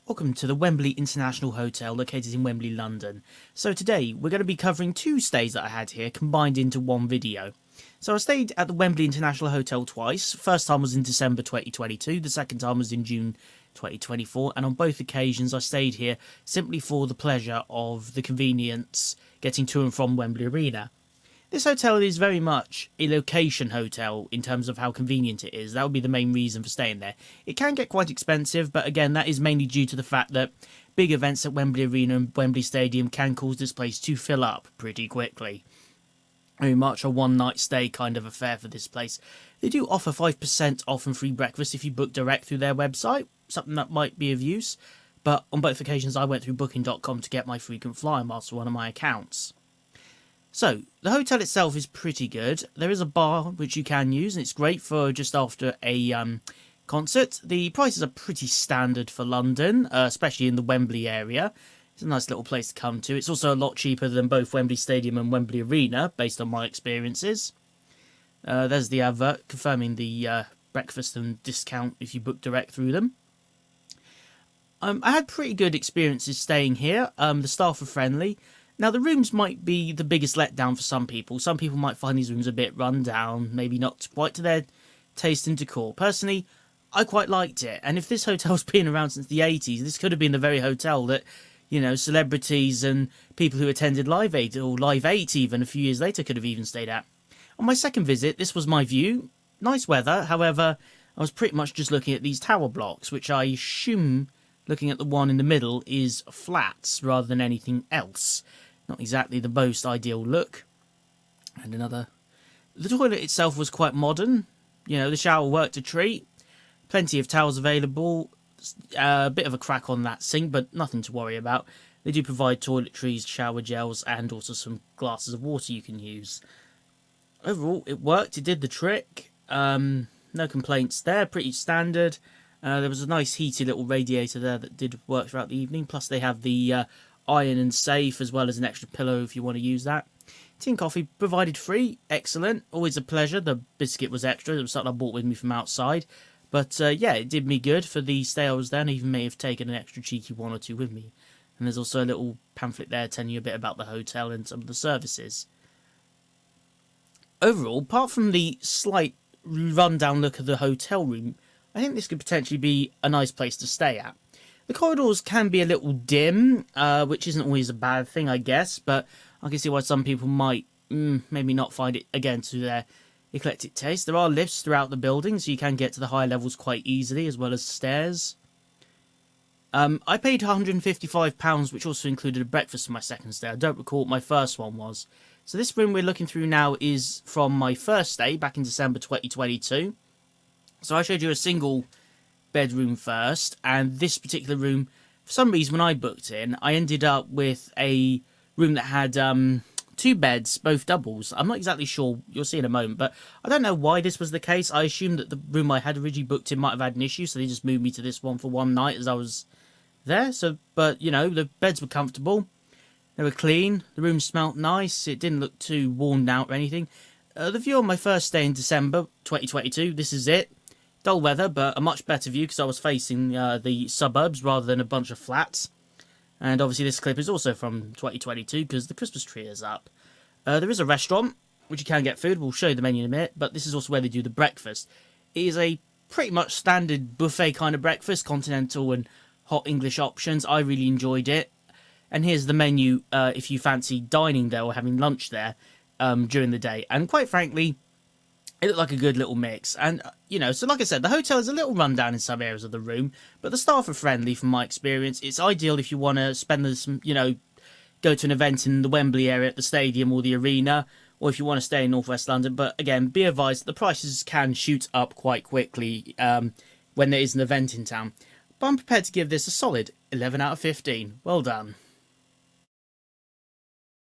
Welcome to the Wembley International Hotel located in Wembley, London. So today we're going to be covering two stays that I had here combined into one video. So I stayed at the Wembley International Hotel twice. First time was in December 2022, the second time was in June 2024, and on both occasions I stayed here simply for the pleasure of the convenience getting to and from Wembley Arena. This hotel is very much a location hotel in terms of how convenient it is. That would be the main reason for staying there. It can get quite expensive, but again, that is mainly due to the fact that big events at Wembley Arena and Wembley Stadium can cause this place to fill up pretty quickly. Very much a one-night stay kind of affair for this place. They do offer 5% off and free breakfast if you book direct through their website, something that might be of use. But on both occasions, I went through booking.com to get my frequent flyer miles for one of my accounts. So, the hotel itself is pretty good. There is a bar which you can use, and it's great for just after a concert. The prices are pretty standard for London, especially in the Wembley area. It's a nice little place to come to. It's also a lot cheaper than both Wembley Stadium and Wembley Arena, based on my experiences. There's the advert confirming the breakfast and discount if you book direct through them. I had pretty good experiences staying here. The staff were friendly. Now, the rooms might be the biggest letdown for some people. Some people might find these rooms a bit run down, maybe not quite to their taste and decor. Personally, I quite liked it. And if this hotel's been around since the 80s, this could have been the very hotel that, you know, celebrities and people who attended Live 8, or Live 8 even, a few years later could have even stayed at. On my second visit, this was my view. Nice weather, however, I was pretty much just looking at these tower blocks, which I assume, looking at the one in the middle, is flats rather than anything else. Not exactly the most ideal look. And another. The toilet itself was quite modern. You know, the shower worked a treat. Plenty of towels available. A bit of a crack on that sink, but nothing to worry about. They do provide toiletries, shower gels, and also some glasses of water you can use. Overall, it worked. It did the trick. No complaints there. Pretty standard. There was a nice heaty little radiator there that did work throughout the evening. Plus, they have the iron and safe, as well as an extra pillow if you want to use that. Tea and coffee provided free. Excellent. Always a pleasure. The biscuit was extra. It was something I bought with me from outside. But yeah, it did me good for the stay I was there, and even may have taken an extra cheeky one or two with me. And there's also a little pamphlet there telling you a bit about the hotel and some of the services. Overall, apart from the slight rundown look of the hotel room, I think this could potentially be a nice place to stay at. The corridors can be a little dim, which isn't always a bad thing, I guess, but I can see why some people might maybe not find it, again, to their eclectic taste. There are lifts throughout the building, so you can get to the higher levels quite easily, as well as stairs. I paid £155, which also included a breakfast for my second stay. I don't recall what my first one was. So this room we're looking through now is from my first stay, back in December 2022. So I showed you a single bedroom first, and this particular room, for some reason when I booked in, I ended up with a room that had two beds, both doubles. I'm not exactly sure, you'll see in a moment, but I don't know why this was the case. I assumed that the room I had originally booked in might have had an issue, so they just moved me to this one for one night as I was there. So, but you know, the beds were comfortable, they were clean, the room smelt nice, it didn't look too worn out or anything. The view on my first day in December 2022, this is it. Dull weather, but a much better view because I was facing the suburbs rather than a bunch of flats. And obviously this clip is also from 2022 because the Christmas tree is up. There is a restaurant, which you can get food. We'll show you the menu in a minute, but this is also where they do the breakfast. It is a pretty much standard buffet kind of breakfast, continental and hot English options. I really enjoyed it. And here's the menu if you fancy dining there or having lunch there during the day. And quite frankly, it looked like a good little mix. And, you know, so like I said, the hotel is a little rundown in some areas of the room, but the staff are friendly from my experience. It's ideal if you want to spend some, you know, go to an event in the Wembley area at the stadium or the arena, or if you want to stay in North West London. But again, be advised that the prices can shoot up quite quickly when there is an event in town. But I'm prepared to give this a solid 11 out of 15. Well done.